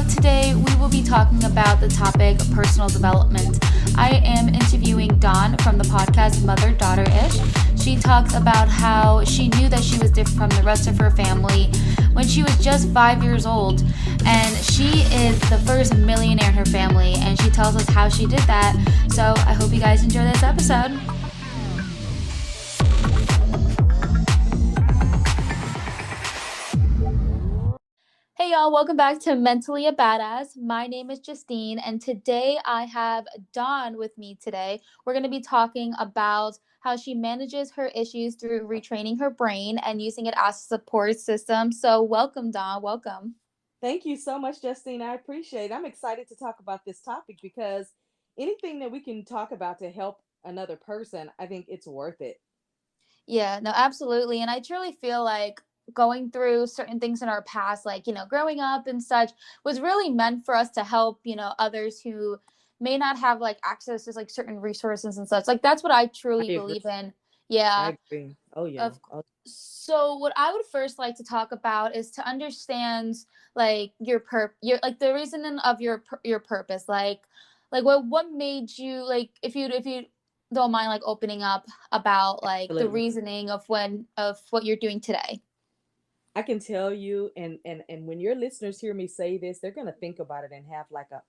today we will be talking about the topic of personal development. I am interviewing Dawn from the podcast Mother Daughter Ish. She talks about how she knew that she was different from the rest of her family when she was just 5 years old. And she is the first millionaire in her family, and she tells us how she did that. So I hope you guys enjoy this episode. Hey y'all, welcome back to Mentally a Badass. My name is Justine, and today I have Dawn with me today. We're going to be talking about how she manages her issues through retraining her brain and using it as a support system. So, welcome, Dawn. Welcome. Thank you so much, Justine. I appreciate it. I'm excited to talk about this topic because anything that we can talk about to help another person, I think it's worth it. Yeah, no, absolutely. And I truly feel like going through certain things in our past, like, growing up and such, was really meant for us to help, others who may not have like access to like certain resources and such. Like, that's what I truly I agree. believe in. I Yeah. agree. Oh yeah. Of Oh, So what I would first like to talk about is to understand like your like the reasoning of your purpose, like what made you, like, if you don't mind like opening up about like the absolutely. reasoning of what you're doing today. I can tell you, and when your listeners hear me say this, they're gonna think about it and have like a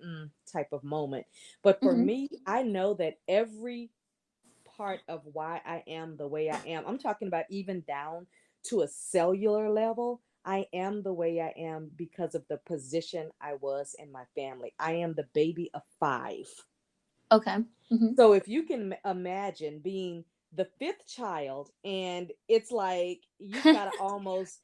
type of moment. But for Mm-hmm. me, I know that every part of why I am the way I am. I'm talking about even down to a cellular level. I am the way I am because of the position I was in my family. I am the baby of five. Okay. Mm-hmm. So if you can imagine being the fifth child, and it's like you've got to almost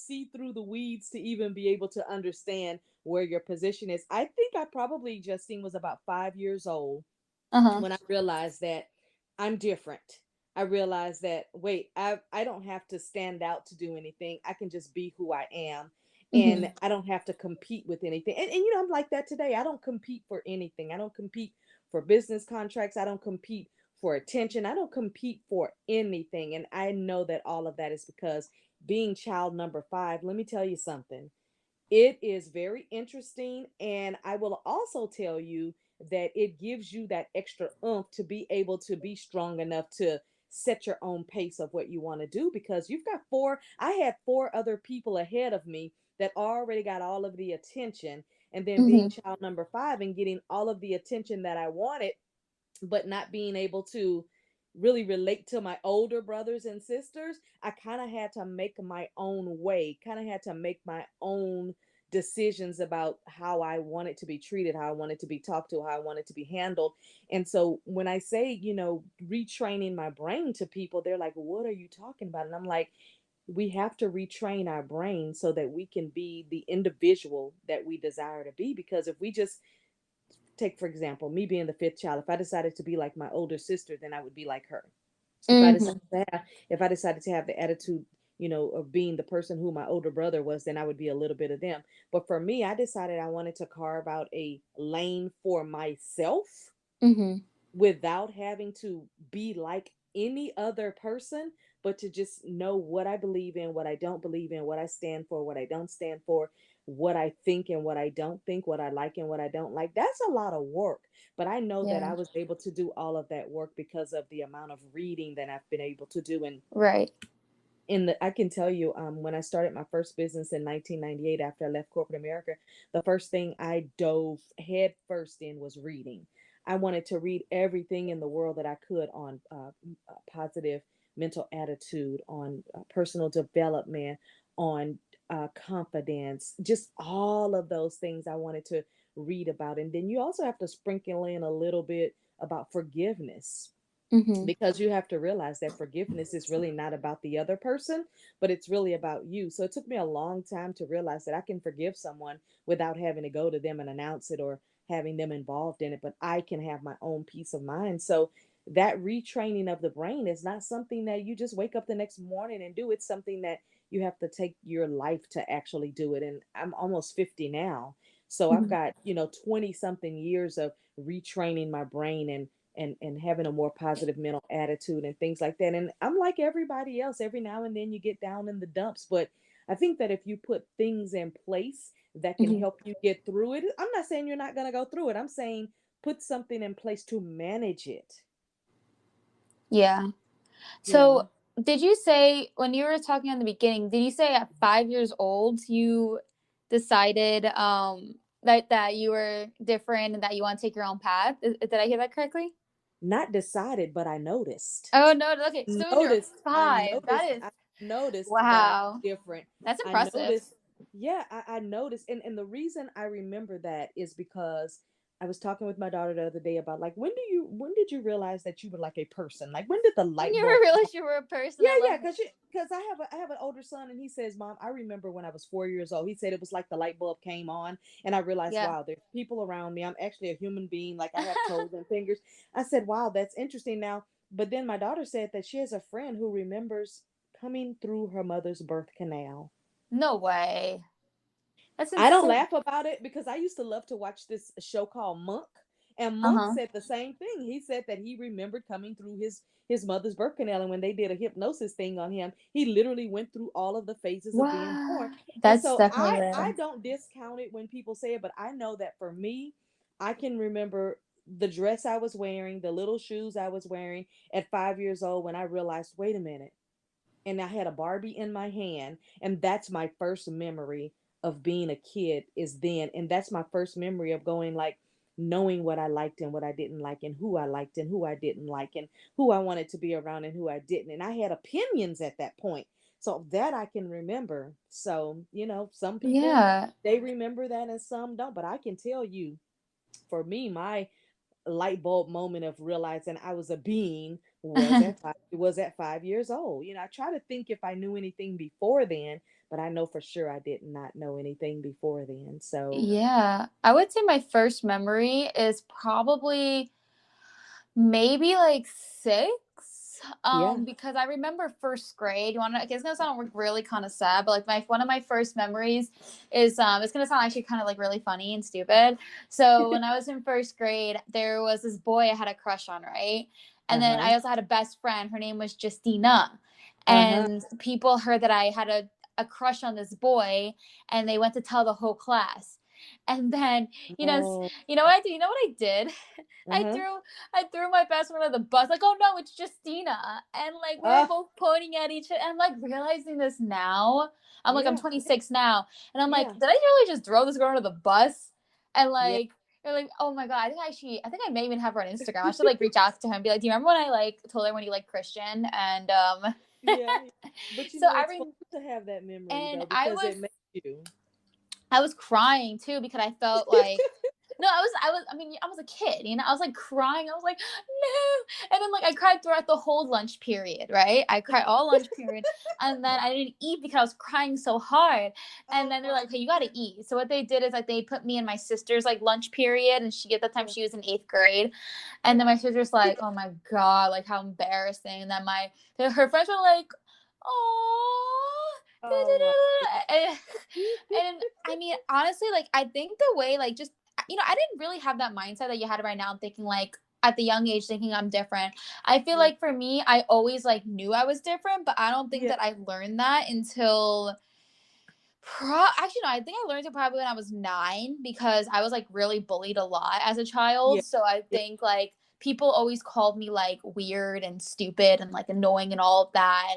see through the weeds to even be able to understand where your position is. I think I probably, Justine, was about 5 years old Uh-huh. when I realized that I'm different. I realized that wait, I don't have to stand out to do anything. I can just be who I am, Mm-hmm. and I don't have to compete with anything. And I'm like that today. I don't compete for anything. I don't compete for business contracts. I don't compete for attention. I don't compete for anything. And I know that all of that is because being child number five, let me tell you something. It is very interesting. And I will also tell you that it gives you that extra oomph to be able to be strong enough to set your own pace of what you want to do, because I had four other people ahead of me that already got all of the attention. And then Mm-hmm. being child number five and getting all of the attention that I wanted, but not being able to really relate to my older brothers and sisters, I kind of had to make my own way, kind of had to make my own decisions about how I wanted to be treated, how I wanted to be talked to, how I wanted to be handled. And so when I say, retraining my brain to people, they're like, "What are you talking about?" And I'm like, we have to retrain our brain so that we can be the individual that we desire to be. Because if we just take, for example, me being the fifth child, if I decided to be like my older sister, then I would be like her. Mm-hmm. If I decided to have the attitude, of being the person who my older brother was, then I would be a little bit of them. But for me, I decided I wanted to carve out a lane for myself Mm-hmm. without having to be like any other person, but to just know what I believe in, what I don't believe in, what I stand for, what I don't stand for, what I think and what I don't think, what I like and what I don't like. That's a lot of work. But I know that Yeah. I was able to do all of that work because of the amount of reading that I've been able to do. And Right. I can tell you, when I started my first business in 1998 after I left corporate America, the first thing I dove head first in was reading. I wanted to read everything in the world that I could on positive mental attitude, on personal development, on confidence, just all of those things I wanted to read about. And then you also have to sprinkle in a little bit about forgiveness, Mm-hmm. because you have to realize that forgiveness is really not about the other person, but it's really about you. So it took me a long time to realize that I can forgive someone without having to go to them and announce it or having them involved in it, but I can have my own peace of mind. So that retraining of the brain is not something that you just wake up the next morning and do. It's something that you have to take your life to actually do it. And I'm almost 50 now. So I've Mm-hmm. got, 20 something years of retraining my brain and having a more positive mental attitude and things like that. And I'm like everybody else, every now and then you get down in the dumps, but I think that if you put things in place that can Mhm. help you get through it. I'm not saying you're not going to go through it. I'm saying put something in place to manage it. Yeah. Yeah. So, did you say when you were talking in the beginning, did you say at 5 years old you decided that you were different and that you want to take your own path? Did I hear that correctly? Not decided, but I noticed. Oh no, okay. So when you're Noticed, I 5, that noticed, is I noticed that I was wow. different. That's I impressive. noticed, yeah, I noticed. And the reason I remember that is because I was talking with my daughter the other day about like when did you realize that you were like a person? Like when did the When light you bulb come on? realized you were a person, Yeah, I love yeah, because I have an older son and he says, "Mom, I remember when I was 4 years old." He said it was like the light bulb came on, and I realized, yeah. wow, there's people around me. I'm actually a human being. Like I have toes and fingers. I said, wow, that's interesting. Now, but then my daughter said that she has a friend who remembers coming through her mother's birth canal. No way. That's I don't insane. laugh about it because I used to love to watch this show called Monk, and Monk Uh-huh. said the same thing. He said that he remembered coming through his mother's birth canal, and when they did a hypnosis thing on him, he literally went through all of the phases of being born. Wow. And That's so definitely I there. don't discount it when people say it, but I know that for me, I can remember the dress I was wearing, the little shoes I was wearing at 5 years old when I realized, wait a minute, and I had a Barbie in my hand, and that's my first memory of being a kid is then, and that's my first memory of going like knowing what I liked and what I didn't like and who I liked and who I didn't like and who I wanted to be around and who I didn't. And I had opinions at that point. So that I can remember. So, some people Yeah. they remember that and some don't, but I can tell you for me, my light bulb moment of realizing I was a being was at 5 years old. I try to think if I knew anything before then, but I know for sure I did not know anything before then. So Yeah. I would say my first memory is probably maybe like 6. yeah. Because I remember first grade. You wanna it's gonna sound like really kind of sad, but like my one of my first memories is it's gonna sound actually kind of like really funny and stupid. So when I was in first grade, there was this boy I had a crush on, right? And then Uh-huh. I also had a best friend. Her name was Justina. Uh-huh. And people heard that I had a crush on this boy, and they went to tell the whole class. And then, you know, Oh, you know what I did? You know what I did? I uh-huh. threw I threw my best friend on the bus, like, oh no, it's Justina. And like we were Uh, both pointing at each other. I'm like realizing this now. I'm yeah. 26 now. And I'm like, Yeah. did I really just throw this girl under the bus? And Yeah. like they're like, oh my god, I think I may even have her on Instagram. I should like reach out to her and be like, do you remember when I like told her when you like Christian? And Yeah. But so I it's fun mean to have that memory and though because it makes you. I was crying too because I felt like no, I mean, I was a kid, I was like crying. I was like, no. And then like I cried throughout the whole lunch period, right? I cried all lunch period. And then I didn't eat because I was crying so hard. And Oh then they're my like, hey, you gotta goodness. eat. So what they did is like they put me in my sister's like lunch period, and at that time Yeah. she was in 8th grade. And then my sister's like, oh my God, like how embarrassing. And then her friends were like, oh, Oh my and, goodness. and I mean, honestly, like I think the way like just I didn't really have that mindset that you had right now. I'm thinking like at the young age, thinking I'm different. I feel Yeah. like for me, I always like knew I was different, but I don't think Yeah. that I learned that until actually no, I think I learned it probably when I was 9 because I was like really bullied a lot as a Yeah. child. So I Yeah. think like people always called me like weird and stupid and like annoying and all of that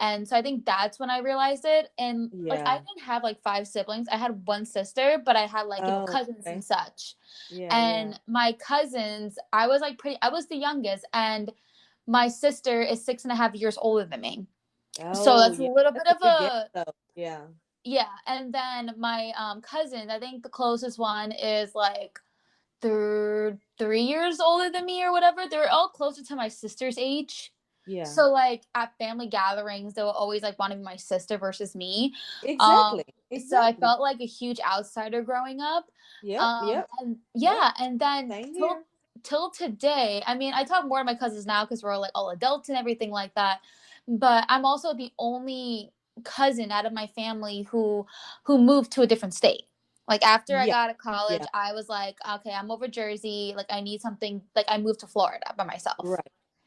and so I think that's when I realized it. And like I Yeah. didn't have like 5 siblings. I had one sister, but I had like Oh, cousins and okay. such. Yeah, yeah. And my cousins, I was the youngest, and my sister is 6.5 years older than me. So Oh, that's a yeah. little bit That's a of big gap a though. Yeah. yeah. And then my cousin, I think the closest one is like 3 years older than me or whatever. They're all closer to my sister's age. Yeah. So like at family gatherings, they will always like want to be my sister versus me. Um, Exactly. so I Exactly. felt like a huge outsider growing up. Yep. Yep. And Yep. yeah, and then Same till here. till today, I mean, I talk more to my cousins now because we're like all adults and everything like that. But I'm also the only cousin out of my family who moved to a different state. Like after I Yeah. got to college, Yeah. I was like, okay, I'm over Jersey. Like I need something. Like I moved to Florida by myself. Right.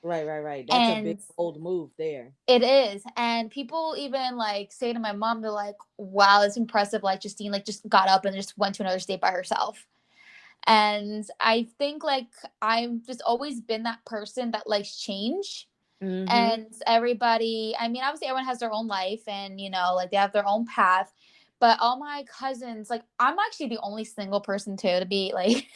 Right, right, right. That's a big And old move there. it is. And people even like say to my mom, they're like, wow, it's impressive. Like Justine like just got up and just went to another state by herself. And I think like I've just always been that person that likes change. Mm-hmm. And everybody, I mean, obviously everyone has their own life and, like they have their own path. But all my cousins, like I'm actually the only single person too to be like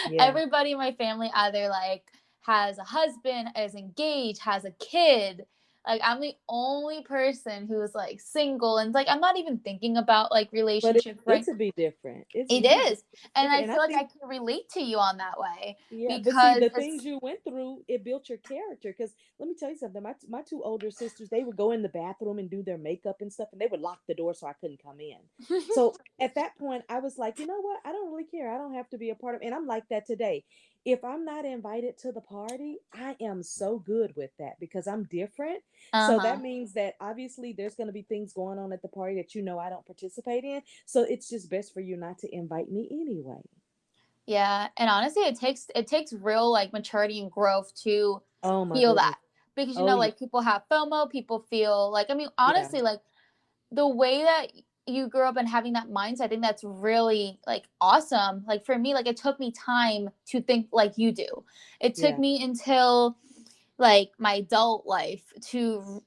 Yeah. everybody in my family either like has a husband, is engaged, has a kid. Like I'm the only person who's like single and like I'm not even thinking about like But it's relationships, good right? to be different. It's It really good is. to be And I different. And I feel like I think, can relate to you on that way yeah, but see, because the things it's you went through, it built your character. Because let me tell you something. My two older sisters, they would go in the bathroom and do their makeup and stuff, and they would lock the door so I couldn't come in. So at that point, I was like, you know what? I don't really care. I don't have to be a part of. And I'm like that today. If I'm not invited to the party, I am so good with that because I'm different. So uh-huh. that means that obviously there's going to be things going on at the party that I don't participate in. So it's just best for you not to invite me anyway. Yeah, and honestly, it takes real like maturity and growth to Oh my feel goodness. that because Oh yeah. like people have FOMO, people feel like I mean Yeah. honestly like the way that you grew up and having that mindset, I think that's really like awesome. Like for me, like it took me time to think like you do. It took Yeah. me until like my adult life to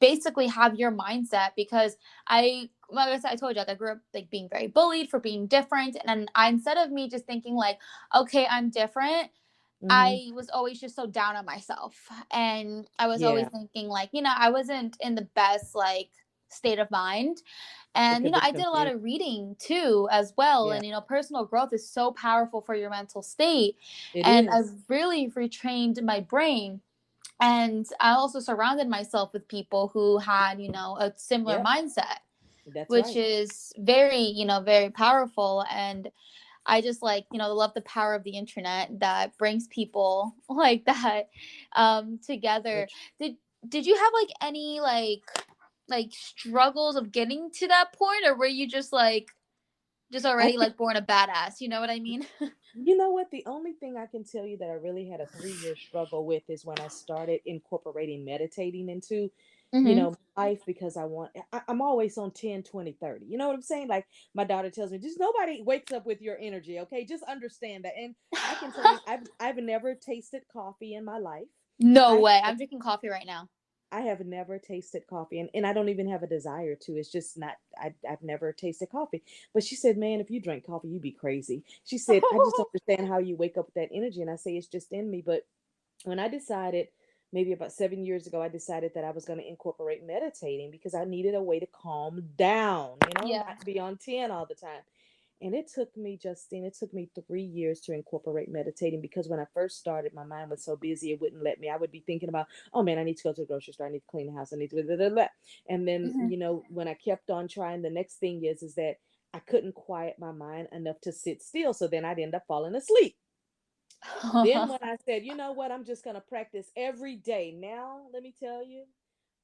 basically have your mindset because like I said, I told you like I grew up like being very bullied for being different and I instead of me just thinking like okay I'm different Mm-hmm. I was always just so down on myself and I was always Yeah. thinking like I wasn't in the best like state of mind It and could I look did a lot confusing. of reading too as well Yeah. and personal growth is so powerful for your mental state It and I've is. really retrained my brain and I also surrounded myself with people who had a similar Yep. mindset That's which right. is very very powerful and I just like love the power of the internet that brings people like that together. Which Did you have like any like struggles of getting to that point, or were you just I already think like born a badass? You know what I mean? you know what? The only thing I can tell you that I really had a 3 year struggle with is when I started incorporating meditating into, Mm-hmm. life because I'm always on 10, 20, 30. You know what I'm saying? Like my daughter tells me, just nobody wakes up with your energy, okay? Just understand that. And I can tell you, I've never tasted coffee in my life. No I way! have I'm drinking coffee right now. I have never tasted coffee and I don't even have a desire to. It's just not, I've never tasted coffee. But she said, man, if you drank coffee, you'd be crazy. She said, I just don't understand how you wake up with that energy. And I say, it's just in me. But when I decided, maybe about 7 years ago, I decided that I was going to incorporate meditating because I needed a way to calm down, Yeah. not be on 10 all the time. And it took me, Justine, it took me 3 years to incorporate meditating because when I first started, my mind was so busy, it wouldn't let me. I would be thinking about, oh man, I need to go to the grocery store. I need to clean the house. I need to, blah, blah, blah. And then, Mm-hmm. when I kept on trying, the next thing is that I couldn't quiet my mind enough to sit still. So then I'd end up falling asleep. Then when I said, you know what, I'm just going to practice every day. Now, let me tell you,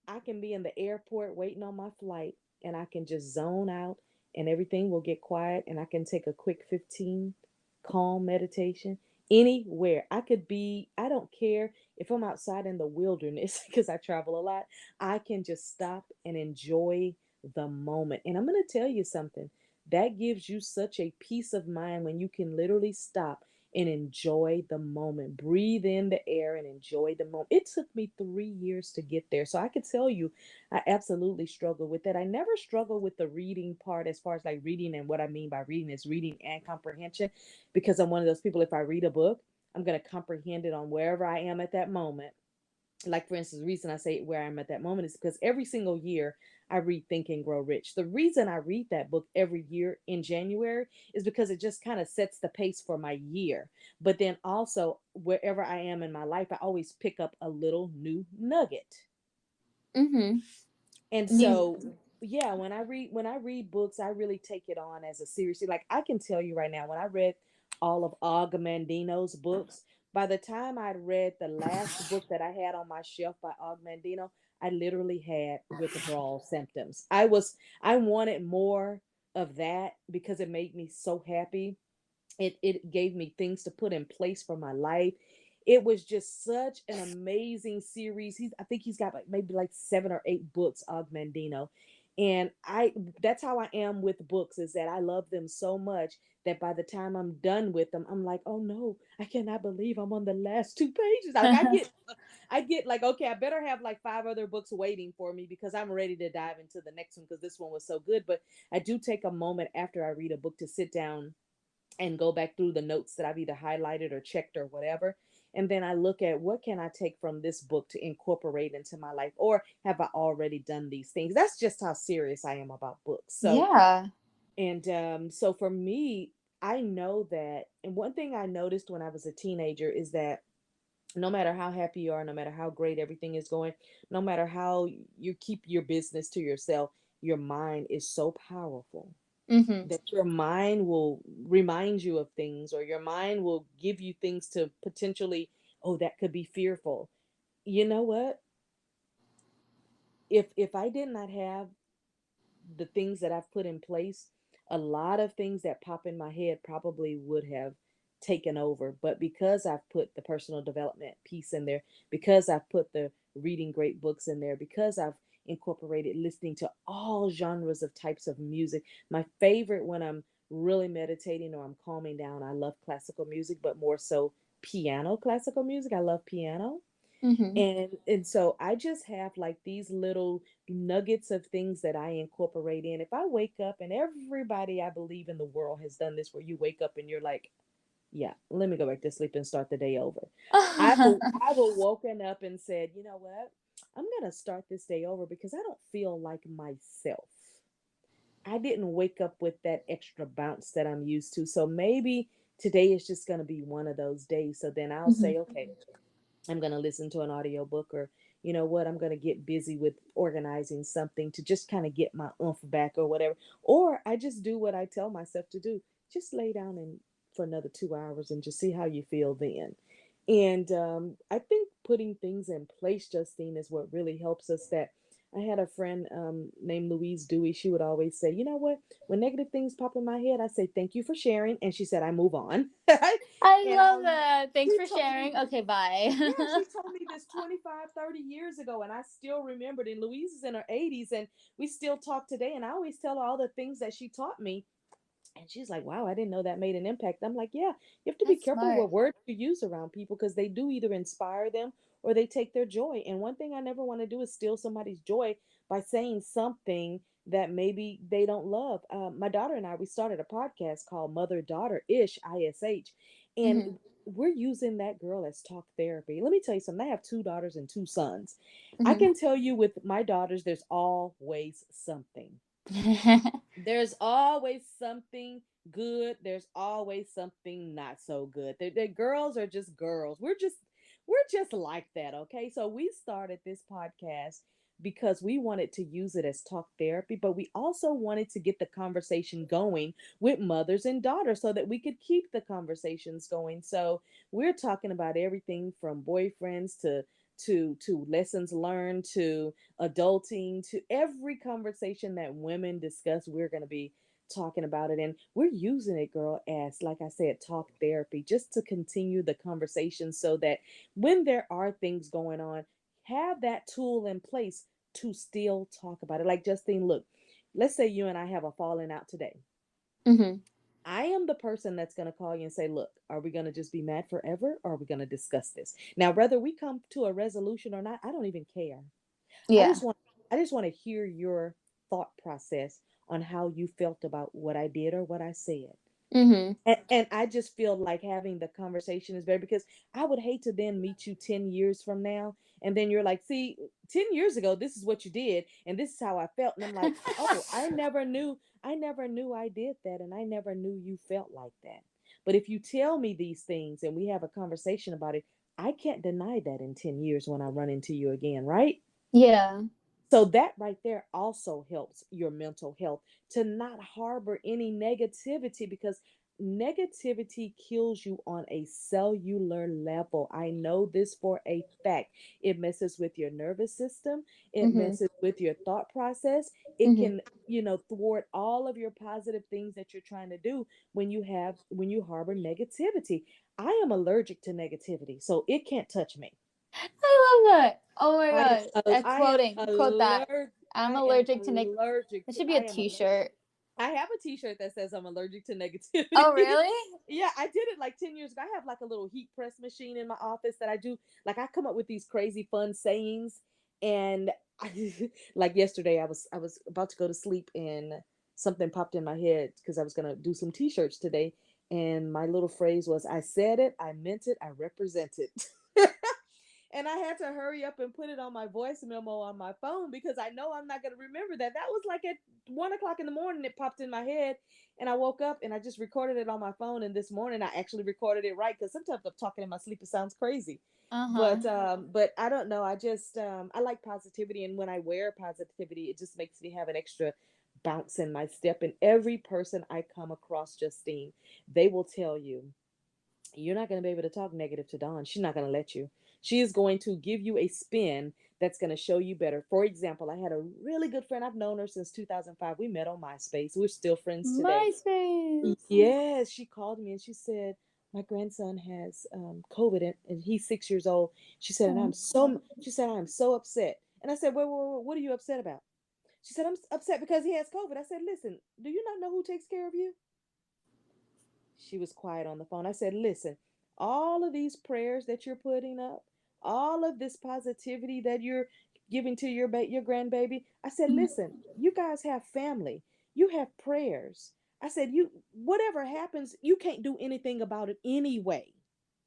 I can be in the airport waiting on my flight and I can just zone out and everything will get quiet and I can take a quick 15 calm meditation anywhere. I don't care if I'm outside in the wilderness because I travel a lot. I can just stop and enjoy the moment. And I'm going to tell you something that gives you such a peace of mind when you can literally stop and enjoy the moment. Breathe in the air and enjoy the moment. It took me 3 years to get there. So I could tell you, I absolutely struggle with that. I never struggle with the reading part as far as like reading, and what I mean by reading is reading and comprehension because I'm one of those people, if I read a book, I'm going to comprehend it on wherever I am at that moment. Like for instance, the reason I say where I'm at that moment is because every single year I read Think and Grow Rich. The reason I read that book every year in January is because it just kind of sets the pace for my year. But then also wherever I am in my life, I always pick up a little new nugget. Mm-hmm. And You. so yeah, when I read books, I really take it on as a seriously. Like I can tell you right now, when I read all of Og Mandino's books, by the time I'd read the last book that I had on my shelf by Og Mandino, I literally had withdrawal symptoms. I wanted more of that because it made me so happy. It gave me things to put in place for my life. It was just such an amazing series. I think he's got like maybe like 7 or 8 books, Og Mandino. And that's how I am with books, is that I love them so much that by the time I'm done with them, I'm like, oh no, I cannot believe I'm on the last 2 pages. Like I get like, okay, I better have like 5 other books waiting for me because I'm ready to dive into the next one because this one was so good. But I do take a moment after I read a book to sit down and go back through the notes that I've either highlighted or checked or whatever. And then I look at what can I take from this book to incorporate into my life, or have I already done these things? That's just how serious I am about books. So, Yeah. and so for me, I know that, and one thing I noticed when I was a teenager is that no matter how happy you are, no matter how great everything is going, no matter how you keep your business to yourself, your mind is so powerful Mm-hmm. that your mind will remind you of things, or your mind will give you things to potentially, oh, that could be fearful. You know what? If I did not have the things that I've put in place, a lot of things that pop in my head probably would have taken over. But because I've put the personal development piece in there, because I've put the reading great books in there, because I've incorporated listening to all genres of types of music. My favorite when I'm really meditating or I'm calming down, I love classical music, but more so piano classical music. I love piano. Mm-hmm. And so I just have like these little nuggets of things that I incorporate in. If I wake up, and everybody I believe in the world has done this, where you wake up and you're like, yeah, let me go back to sleep and start the day over. I've woken up and said, you know what? I'm gonna start this day over because I don't feel like myself. I didn't wake up with that extra bounce that I'm used to. So maybe today is just gonna be one of those days. So then I'll Mm-hmm. say, okay, I'm going to listen to an audiobook, or you know what, I'm going to get busy with organizing something to just kind of get my oomph back or whatever. Or I just do what I tell myself to do. Just lay down and for another 2 hours and just see how you feel then. And I think putting things in place, Justine, is what really helps us. That I had a friend named Louise Dewey. She would always say, you know what, when negative things pop in my head, I say, thank you for sharing. And she said, I move on. I And love that. Thanks she for told me sharing. Okay, bye. yeah, she told me this 25, 30 years ago, and I still remembered. And Louise is in her 80s, and we still talk today. And I always tell her all the things that she taught me. And she's like, wow, I didn't know that made an impact. I'm like, yeah, you have to be That's careful smart. what words you use around people, because they do either inspire them or they take their joy. And one thing I never want to do is steal somebody's joy by saying something that maybe they don't love. My daughter and I, we started a podcast called Mother Daughter Ish, ISH. And Mm-hmm. we're using that girl as talk therapy. Let me tell you something. I have 2 daughters and 2 sons. I Mm-hmm. can tell you with my daughters, there's always something. There's always something good. There's always something not so good. The girls are just girls. We're just like that, okay? So we started this podcast because we wanted to use it as talk therapy, but we also wanted to get the conversation going with mothers and daughters so that we could keep the conversations going. So we're talking about everything from boyfriends to lessons learned, to adulting, to every conversation that women discuss. We're going to be talking about it, and we're using it, girl, as like I said, talk therapy, just to continue the conversation so that when there are things going on, have that tool in place to still talk about it. Like, Justine, look, let's say you and I have a falling out today. Mm-hmm. I am the person that's going to call you and say, look, are we going to just be mad forever, or are we going to discuss this? Now, whether we come to a resolution or not, I don't even care. I Yeah. just want I just want to hear your thought process on how you felt about what I did or what I said. Mm-hmm. And I just feel like having the conversation is better, because I would hate to then meet you 10 years from now. And then you're like, see, 10 years ago, this is what you did. And this is how I felt. And I'm like, oh, I never knew I did that. And I never knew you felt like that. But if you tell me these things and we have a conversation about it, I can't deny that in 10 years when I run into you again, right? Yeah. So that right there also helps your mental health, to not harbor any negativity, because negativity kills you on a cellular level. I know this for a fact. It messes with your nervous system, it Mm-hmm. messes with your thought process. It Mm-hmm. can, thwart all of your positive things that you're trying to do when you harbor negativity. I am allergic to negativity, so it can't touch me. I love that. Oh my I god. am I am Quote that. allergic. I'm I am allergic to allergic That to should be a I am allergic. t-shirt. I have a t-shirt that says I'm allergic to negativity. Oh really? Yeah, I did it like 10 years ago. I have like a little heat press machine in my office that I do. Like I come up with these crazy fun sayings, and like yesterday I was about to go to sleep and something popped in my head because I was going to do some t-shirts today, and my little phrase was, I said it, I meant it, I represent it. And I had to hurry up and put it on my voice memo on my phone because I know I'm not going to remember that. That was like at 1 o'clock in the morning. It popped in my head, and I woke up and I just recorded it on my phone. And this morning I actually recorded it right because sometimes I'm talking in my sleep. It sounds crazy, Uh-huh. but I don't know. I just I like positivity, and when I wear positivity, it just makes me have an extra bounce in my step. And every person I come across, Justine, they will tell you you're not going to be able to talk negative to Dawn. She's not going to let you. She is going to give you a spin that's going to show you better. For example, I had a really good friend. I've known her since 2005. We met on MySpace. We're still friends today. MySpace. Yes, she called me and she said, my grandson has COVID, and he's 6 years old. She said, and Oh. she said, I'm so upset. And I said, what are you upset about? She said, I'm upset because he has COVID. I said, listen, do you not know who takes care of you? She was quiet on the phone. I said, listen, all of these prayers that you're putting up, all of this positivity that you're giving to your grandbaby. I said, Mhm. listen, you guys have family. You have prayers. I said, you whatever happens, you can't do anything about it anyway.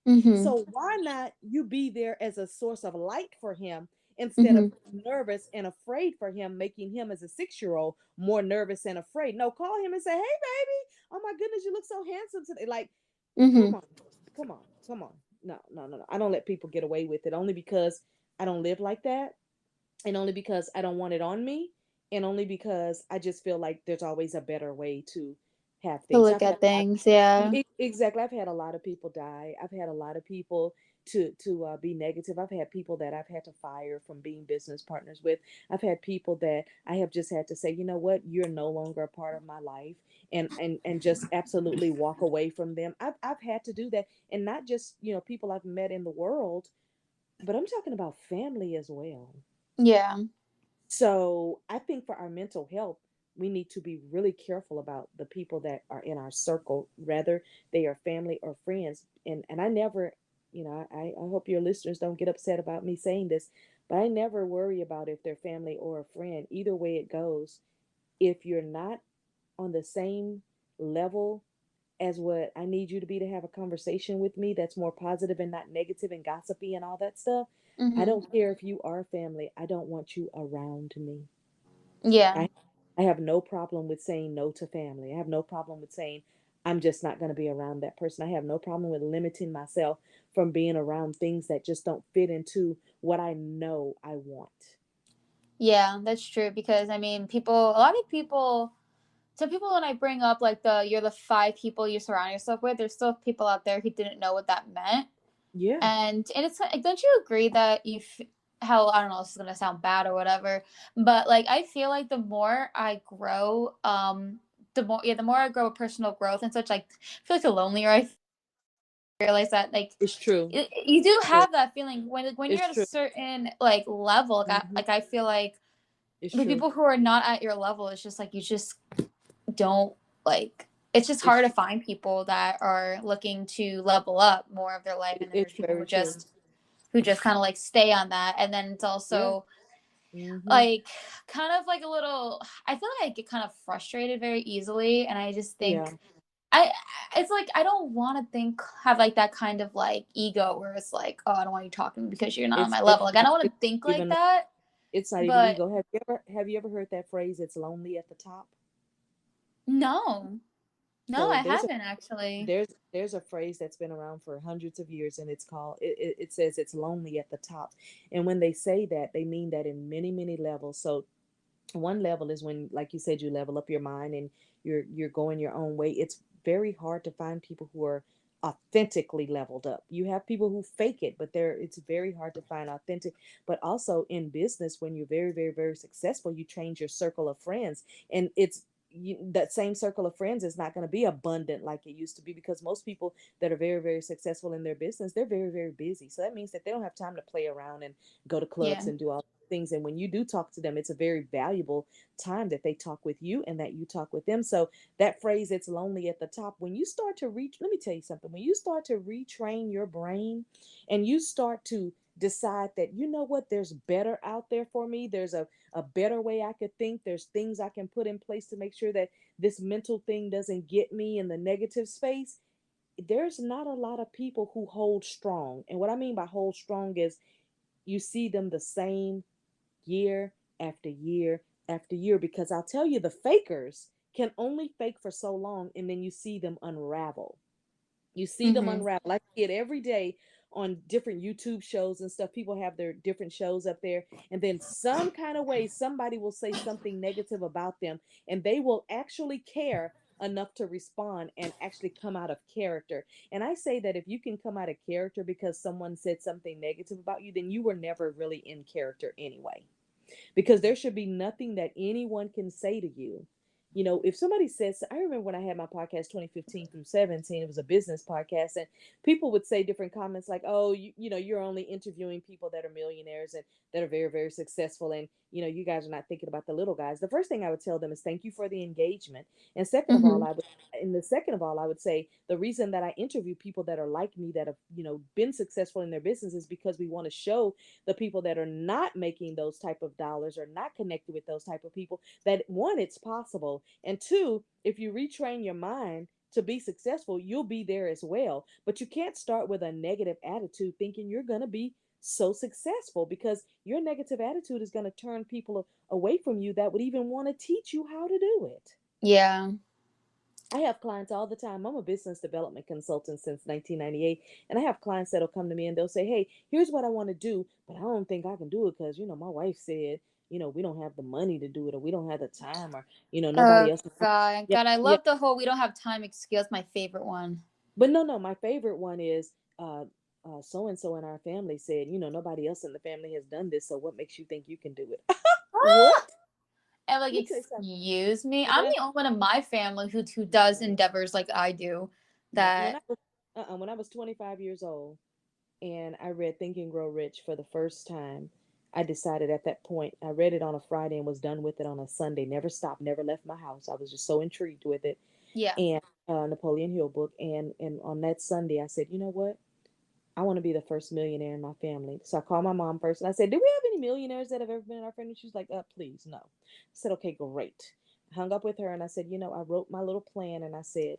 Mhm. So why not you be there as a source of light for him instead of Mhm. nervous and afraid for him, making him as a 6-year-old more nervous and afraid? No, call him and say, hey, baby, oh my goodness, you look so handsome today. Like, come Mhm. on, come on. No, no, no, no. I don't let people get away with it only because I don't live like that, and only because I don't want it on me, and only because I just feel like there's always a better way to have To things. look I've had at a lot. things, yeah. Exactly. I've had a lot of people die. I've had a lot of people to be negative. I've had people that I've had to fire from being business partners with. I've had people that I have just had to say, you know what, you're no longer a part of my life, and just absolutely walk away from them. I've had to do that, and not just people I've met in the world, but I'm talking about family as well. Yeah. So I think for our mental health, we need to be really careful about the people that are in our circle, whether they are family or friends. And I never, I hope your listeners don't get upset about me saying this, but I never worry about if they're family or a friend. Either way it goes, if you're not on the same level as what I need you to be to have a conversation with me that's more positive and not negative and gossipy and all that stuff, I Mhm. don't care if you are family. I don't want you around me. Yeah. I I have no problem with saying no to family. I have no problem with saying I'm just not going to be around that person. I have no problem with limiting myself from being around things that just don't fit into what I know I want. Yeah, that's true because I mean, a lot of people, some people when I bring up like you're the five people you surround yourself with, there's still people out there who didn't know what that meant. Yeah, And it's like, don't you agree that how, I don't know, this is gonna sound bad or whatever, but like I feel like the more I grow, the more I grow with personal growth and such, like I feel like the lonelier I realize that like it's true. you do It's true. have that feeling when you're It's at a true. certain like level, Hmm. like I feel like It's the true. people who are not at your level, it's just like you just don't like, it's just It's hard to true. find people that are looking to level up more of their life, and then there's It's people very true. who just kind of like stay on that. And then it's Yeah. also Hmm. like kind of like a little, I feel like I get kind of frustrated very easily, and I just Yeah. think I it's like I don't want to think have like that kind of like ego where it's like, oh, I don't want you talking to me because you're not on It's my it's level. Like I not don't want it's to think like even that. it's not even But ego. Have you ever heard that phrase? It's lonely at the top. no, no, So I haven't actually. there's a phrase that's been around for hundreds of years, and it's called it says it's lonely at the top. And when they say that, they mean that in many levels. So one level is when, like you said, you level up your mind and you're going your own way. It's very hard to find people who are authentically leveled up. You have people who fake it, but it's very hard to find authentic. But also in business, when you're very, very, very successful, you change your circle of friends, and that same circle of friends is not going to be abundant like it used to be, because most people that are very, very successful in their business, they're very, very busy. So that means that they don't have time to play around and go to clubs Yeah. and do all things. And when you do talk to them, it's a very valuable time that they talk with you and that you talk with them. So that phrase, it's lonely at the top, when you start to reach, let me tell you something, when you start to retrain your brain and you start to decide that, you know what, there's better out there for me, there's a better way I could think, there's things I can put in place to make sure that this mental thing doesn't get me in the negative space, there's not a lot of people who hold strong. And what I mean by hold strong is you see them the same year after year after year, because I'll tell you, the fakers can only fake for so long, and then you see them unravel. You see them Mm-hmm. unravel. I see it every day on different YouTube shows and stuff. People have their different shows up there, and then some kind of way somebody will say something negative about them, and they will actually care enough to respond and actually come out of character. And I say that if you can come out of character because someone said something negative about you, then you were never really in character anyway, because there should be nothing that anyone can say to you. You know, if somebody says, I remember when I had my podcast 2015 through 17, it was a business podcast, and people would say different comments like, oh, you're only interviewing people that are millionaires and that are very, very successful. And, you guys are not thinking about the little guys. The first thing I would tell them is thank you for the engagement. And Mm-hmm. second of all, I would say the reason that I interview people that are like me, that have, been successful in their business, is because we want to show the people that are not making those type of dollars or not connected with those type of people that, one, it's possible, and two, if you retrain your mind to be successful, you'll be there as well. But you can't start with a negative attitude thinking you're going to be so successful, because your negative attitude is going to turn people away from you that would even want to teach you how to do it. Yeah. I have clients all the time. I'm a business development consultant since 1998. And I have clients that'll come to me and they'll say, hey, here's what I want to do, but I don't think I can do it because, my wife said, we don't have the money to do it, or we don't have the time, or, nobody Oh else. God, Yeah. God, I Yeah. love the whole "we don't have time" excuse. My favorite one. But no, no, my favorite one is, so and so in our family said, nobody else in the family has done this. So what makes you think you can do it? What? And like, Let me tell you something. excuse me, And I'm when I, the only one in my family who does no, endeavors like I do. no, when That I was, when I was 25 years old, and I read Think and Grow Rich for the first time, I decided at that point, I read it on a Friday and was done with it on a Sunday, never stopped, never left my house. I was just so intrigued with it. yeah. And Napoleon Hill book. And on that Sunday, I said, you know what? I want to be the first millionaire in my family. So I called my mom first and I said, do we have any millionaires that have ever been in our family? She's like, please, no. I said, okay, great. I hung up with her and I said, I wrote my little plan and I said,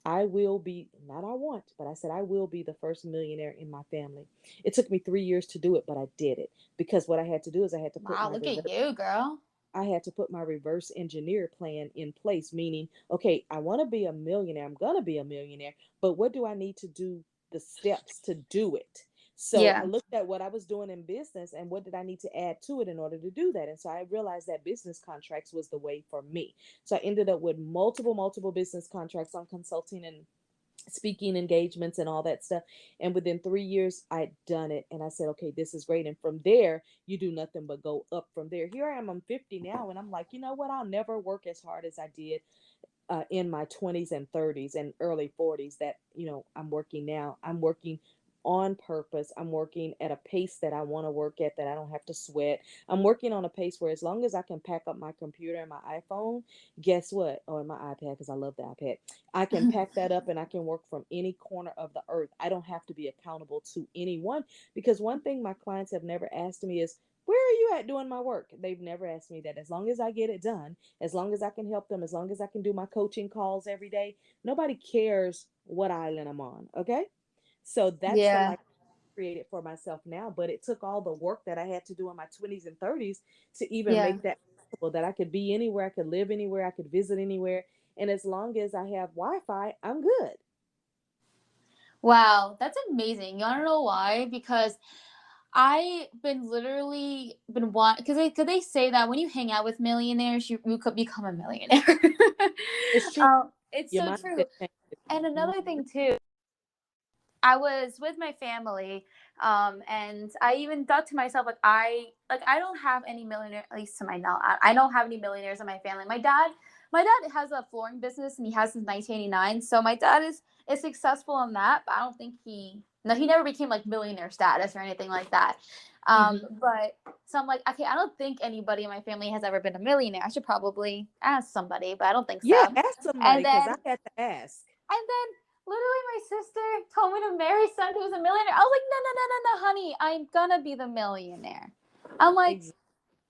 I will be, not I want, but I said, I will be the first millionaire in my family. It took me 3 years to do it, but I did it, because what I had to do is Wow, look at you, girl. I had to put my reverse engineer plan in place, meaning, okay, I want to be a millionaire. I'm going to be a millionaire, but what do I need to do, the steps to do it? So I Yeah. looked at what I was doing in business and what did I need to add to it in order to do that. And so I realized that business contracts was the way for me. So I ended up with multiple business contracts on consulting and speaking engagements and all that stuff. And within 3 years, I'd done it. And I said, okay, this is great. And from there, you do nothing but go up from there. Here I am, I'm 50 now. And I'm like, you know what? I'll never work as hard as I did in my 20s and 30s and early 40s that, I'm working now. I'm working on purpose. I'm working at a pace that I want to work at, that I don't have to sweat. I'm working on a pace where, as long as I can pack up my computer and my iPhone, guess what? Or my iPad, because I love the iPad. I can pack that up and I can work from any corner of the earth. I don't have to be accountable to anyone, because one thing my clients have never asked me is, where are you at doing my work? They've never asked me that. As long as I get it done, as long as I can help them, as long as I can do my coaching calls every day, nobody cares what island I'm on. Okay. So that's the Yeah. life I created for myself now. But it took all the work that I had to do in my 20s and 30s to even Yeah. make that possible, that I could be anywhere, I could live anywhere, I could visit anywhere. And as long as I have Wi Fi, I'm good. Wow, that's amazing. You wanna know why? Because I been literally been want because they say that when you hang out with millionaires, you could become a millionaire. It's true. It's Your so mindset true. changes. And another Mhm. thing too, I was with my family, and I even thought to myself, I don't have any millionaire, at least to my knowledge. I don't have any millionaires in my family. My dad has a flooring business, and he has since 1989. So my dad is successful in that, but I don't think he never became like millionaire status or anything like that. Mhm. But so I'm like, okay, I don't think anybody in my family has ever been a millionaire. I should probably ask somebody, but I don't think so. Yeah, ask somebody And because I then had to ask. and then literally my sister told me to marry someone who was a millionaire. I was like, no, no, no, no, no, honey, I'm gonna be the millionaire. I'm like, Exactly.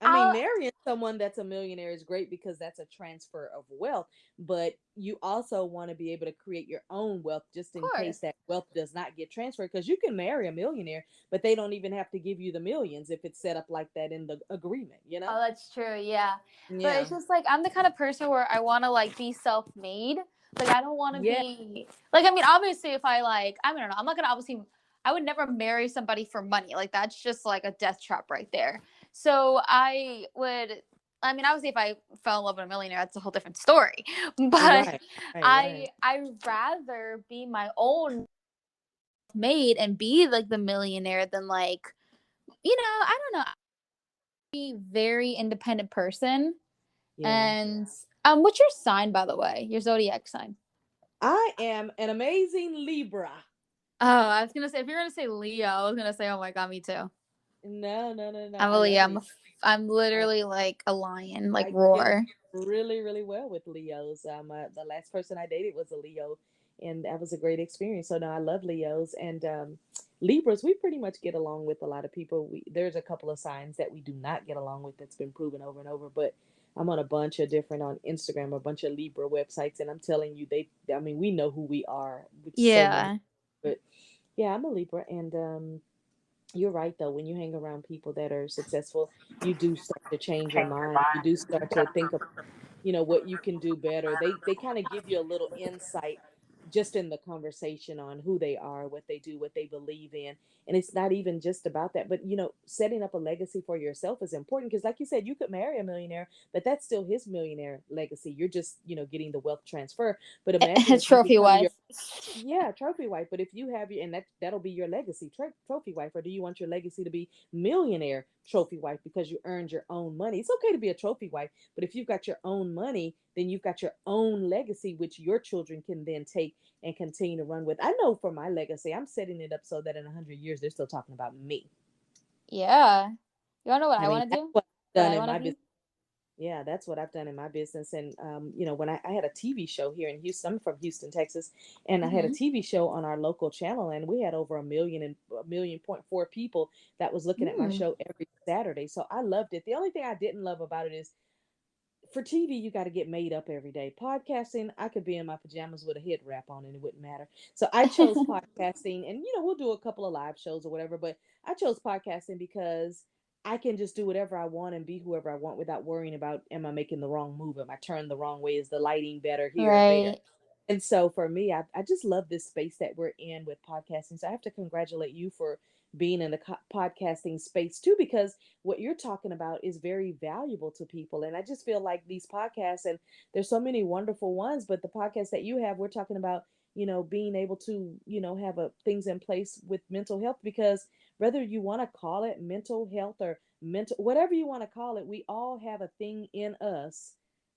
I mean, I'll marrying someone that's a millionaire is great because that's a transfer of wealth, but you also want to be able to create your own wealth just of in case course. that wealth does not get transferred. Because you can marry a millionaire, but they don't even have to give you the millions if it's set up like that in the agreement, you know? Oh, that's true, yeah. But Yeah. it's just like I'm the kind of person where I wanna like be self made. Like I don't wanna Yeah. be like I mean, obviously if I like I don't know, I'm not gonna obviously I would never marry somebody for money. Like that's just like a death trap right there. So I mean, obviously, if I fell in love with a millionaire, that's a whole different story. But Right. Right. Right. I rather be my own made and be like the millionaire than like I don't know, be very independent person. Yeah. And what's your sign, by the way? Your zodiac sign? I am an amazing Libra. Oh, I was gonna say if you're gonna say Leo, I was gonna say, oh my god, me too. No, no, no, no. I'm I a Leo. love Leo. I'm I, literally like a lion, like I get roar. really, really well with Leos. The last person I dated was a Leo, and that was a great experience. So now I love Leos and Libras. We pretty much get along with a lot of people. There's a couple of signs that we do not get along with. That's been proven over and over. But I'm on a bunch of different on Instagram, a bunch of Libra websites, and I'm telling you, I mean, we know who we are with so many. Yeah. But yeah, I'm a Libra, and you're right though. When you hang around people that are successful, you do start to change your mind. You do start to think of what you can do better. They kind of give you a little insight just in the conversation on who they are, what they do, what they believe in. And it's not even just about that, but setting up a legacy for yourself is important because like you said, you could marry a millionaire, but that's still his millionaire legacy. You're just, getting the wealth transfer. But imagine if you Trophy become your wife. yeah, trophy wife. But if you have your, and that'll be your legacy, trophy wife, or do you want your legacy to be millionaire trophy wife because you earned your own money? It's okay to be a trophy wife, but if you've got your own money, then you've got your own legacy, which your children can then take and continue to run with. I know for my legacy, I'm setting it up so that in 100 years they're still talking about me. Yeah. You wanna know what I I mean, want to that's do? what I've What done I in want to my be? business. Yeah, that's what I've done in my business. And, when I had a TV show here in Houston, I'm from Houston, Texas, and I had a Mm-hmm. TV show on our local channel, and we had over a million point four people that was looking at my Mm. show every Saturday. So I loved it. The only thing I didn't love about it is for TV, you got to get made up every day. Podcasting, I could be in my pajamas with a head wrap on and it wouldn't matter. So I chose podcasting, and we'll do a couple of live shows or whatever, but I chose podcasting because I can just do whatever I want and be whoever I want without worrying about am I making the wrong move? Am I turned the wrong way? Is the lighting better here or there? Right. And so for me, I just love this space that we're in with podcasting. So I have to congratulate you for being in the podcasting space too, because what you're talking about is very valuable to people. And I just feel like these podcasts, and there's so many wonderful ones, but the podcast that you have, we're talking about, being able to, have things in place with mental health, because whether you want to call it mental health or mental, whatever you want to call it, we all have a thing in us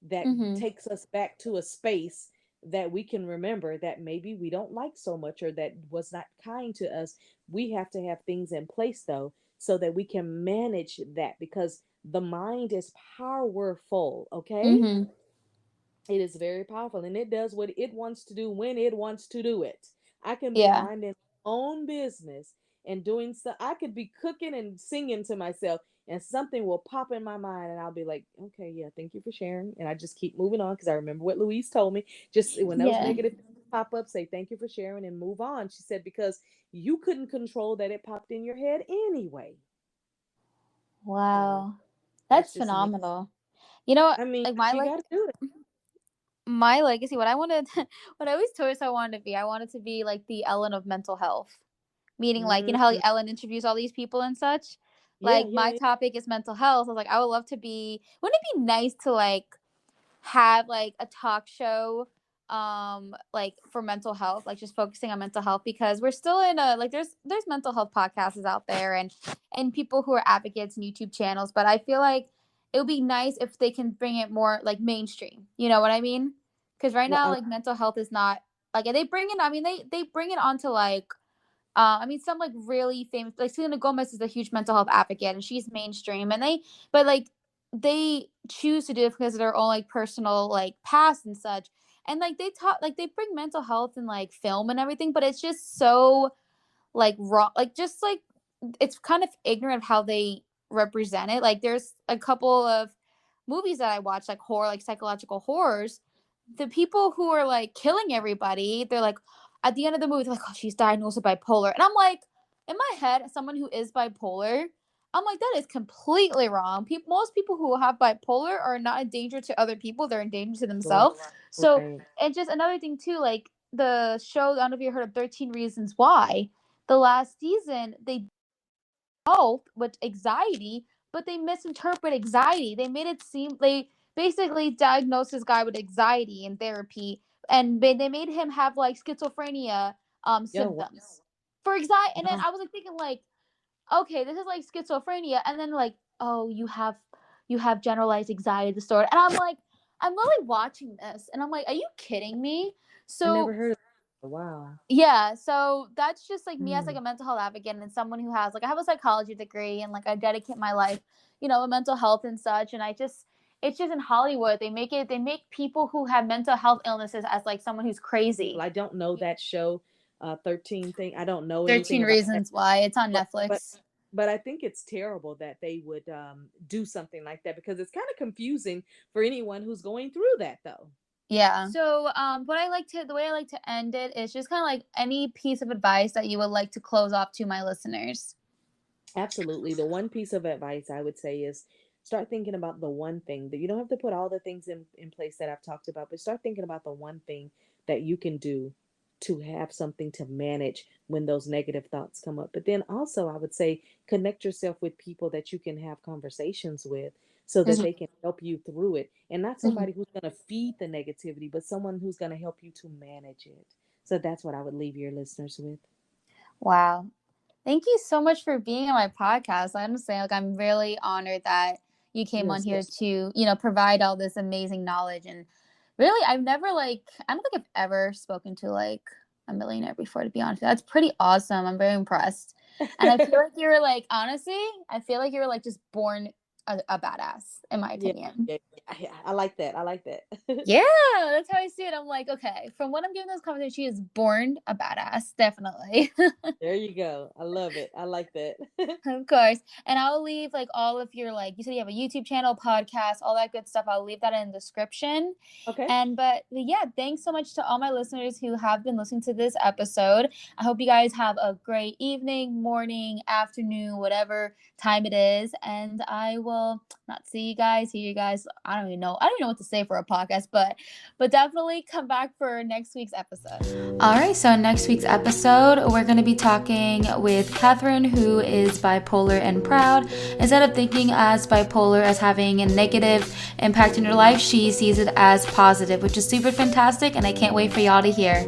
that Mm-hmm. takes us back to a space that we can remember that maybe we don't like so much or that was not kind to us. We have to have things in place though so that we can manage that, because the mind is powerful, okay? Mm-hmm. It is very powerful and it does what it wants to do when it wants to do it. I can be Yeah. minding my own business and doing stuff. I could be cooking and singing to myself and something will pop in my mind and I'll be like, okay, yeah, thank you for sharing. And I just keep moving on because I remember what Louise told me. Just when those Yeah. negative things pop up, say thank you for sharing and move on. She said, because you couldn't control that it popped in your head anyway. So Wow. that's That's just me. phenomenal. You know what? I mean, Like my you like got to do it. my legacy, what I wanted, what I always told myself I wanted to be, I wanted to be like the Ellen of mental health. Meaning, like, you know how like, Mm, Ellen interviews all these people and such? yeah, Like, yeah, my yeah. topic is mental health. I was like, I would love to be, wouldn't it be nice to like have like a talk show like for mental health, like just focusing on mental health, because we're still in a like there's mental health podcasts out there and people who are advocates and YouTube channels, but I feel like it would be nice if they can bring it more like mainstream. You know what I mean? Because right Well, now, like mental health is not like they bring it. I mean, they bring it onto like I mean, some like really famous, like Selena Gomez is a huge mental health advocate, and she's mainstream, and but like, they choose to do it because of their own like personal like past and such, and like they talk, like they bring mental health in like film and everything, but it's just so like wrong, like just like it's kind of ignorant of how they represent it. Like, there's a couple of movies that I watch, like horror, like psychological horrors. The people who are like killing everybody, they're like at the end of the movie, they're like, "Oh, she's diagnosed with bipolar," and I'm like, in my head, as someone who is bipolar, I'm like, that is completely wrong. Most people who have bipolar are not a danger to other people; they're in danger to right, themselves. So, right. and just another thing too, like the show, I don't know if you heard of 13 Reasons Why. The last season, they health with anxiety, but they misinterpret anxiety. They made it seem they basically diagnosed this guy with anxiety in therapy, and they made him have like schizophrenia Yo, wow. symptoms for anxiety. And then Wow. I was like thinking like, okay, this is like schizophrenia, and then like, oh, you have generalized anxiety disorder, and I'm like, I'm literally watching this, and I'm like, are you kidding me? I never So heard of that. Wow. yeah, so that's just like me as like Mm. a mental health advocate and someone who has like I have a psychology degree, and like I dedicate my life, to mental health and such, and it's just in Hollywood they make people who have mental health illnesses as like someone who's crazy. I don't know that show, 13 thing. I don't know anything 13 about that. Reasons Why. It's on But but Netflix. but I think it's terrible that they would do something like that because it's kind of confusing for anyone who's going through that though. Yeah. So, the way I like to end it is just kind of like any piece of advice that you would like to close off to my listeners. Absolutely. The one piece of advice I would say is start thinking about the one thing that you don't have to put all the things in place that I've talked about, but start thinking about the one thing that you can do to have something to manage when those negative thoughts come up. But then also, I would say connect yourself with people that you can have conversations with so that Mhm. they can help you through it. And not Mhm. somebody who's going to feed the negativity, but someone who's going to help you to manage it. So that's what I would leave your listeners with. Wow. Thank you so much for being on my podcast. I understand, like, I'm really honored that you came You're on so here to, provide all this amazing knowledge. And really, I don't think I've ever spoken to like a millionaire before, to be honest. That's pretty awesome. I'm very impressed. And I feel like you're like, honestly, I feel like you're like just born a badass, in my Yeah, opinion. yeah, yeah. I like that. I like that. Yeah, that's how I see it. I'm like, okay, from what I'm giving this conversation, she is born a badass, definitely. There you go. I love it. I like that. Of course. And I'll leave like all of your like you said you have a YouTube channel, podcast, all that good stuff. I'll leave that in the description. Okay. And but yeah, thanks so much to all my listeners who have been listening to this episode. I hope you guys have a great evening, morning, afternoon, whatever time it is. And I will not see you guys, hear you guys. I don't even know. I don't even know what to say for a podcast, but definitely come back for next week's episode. All right, so in next week's episode, we're going to be talking with Catherine, who is bipolar and proud. Instead of thinking as bipolar as having a negative impact in your life, she sees it as positive, which is super fantastic, and I can't wait for y'all to hear.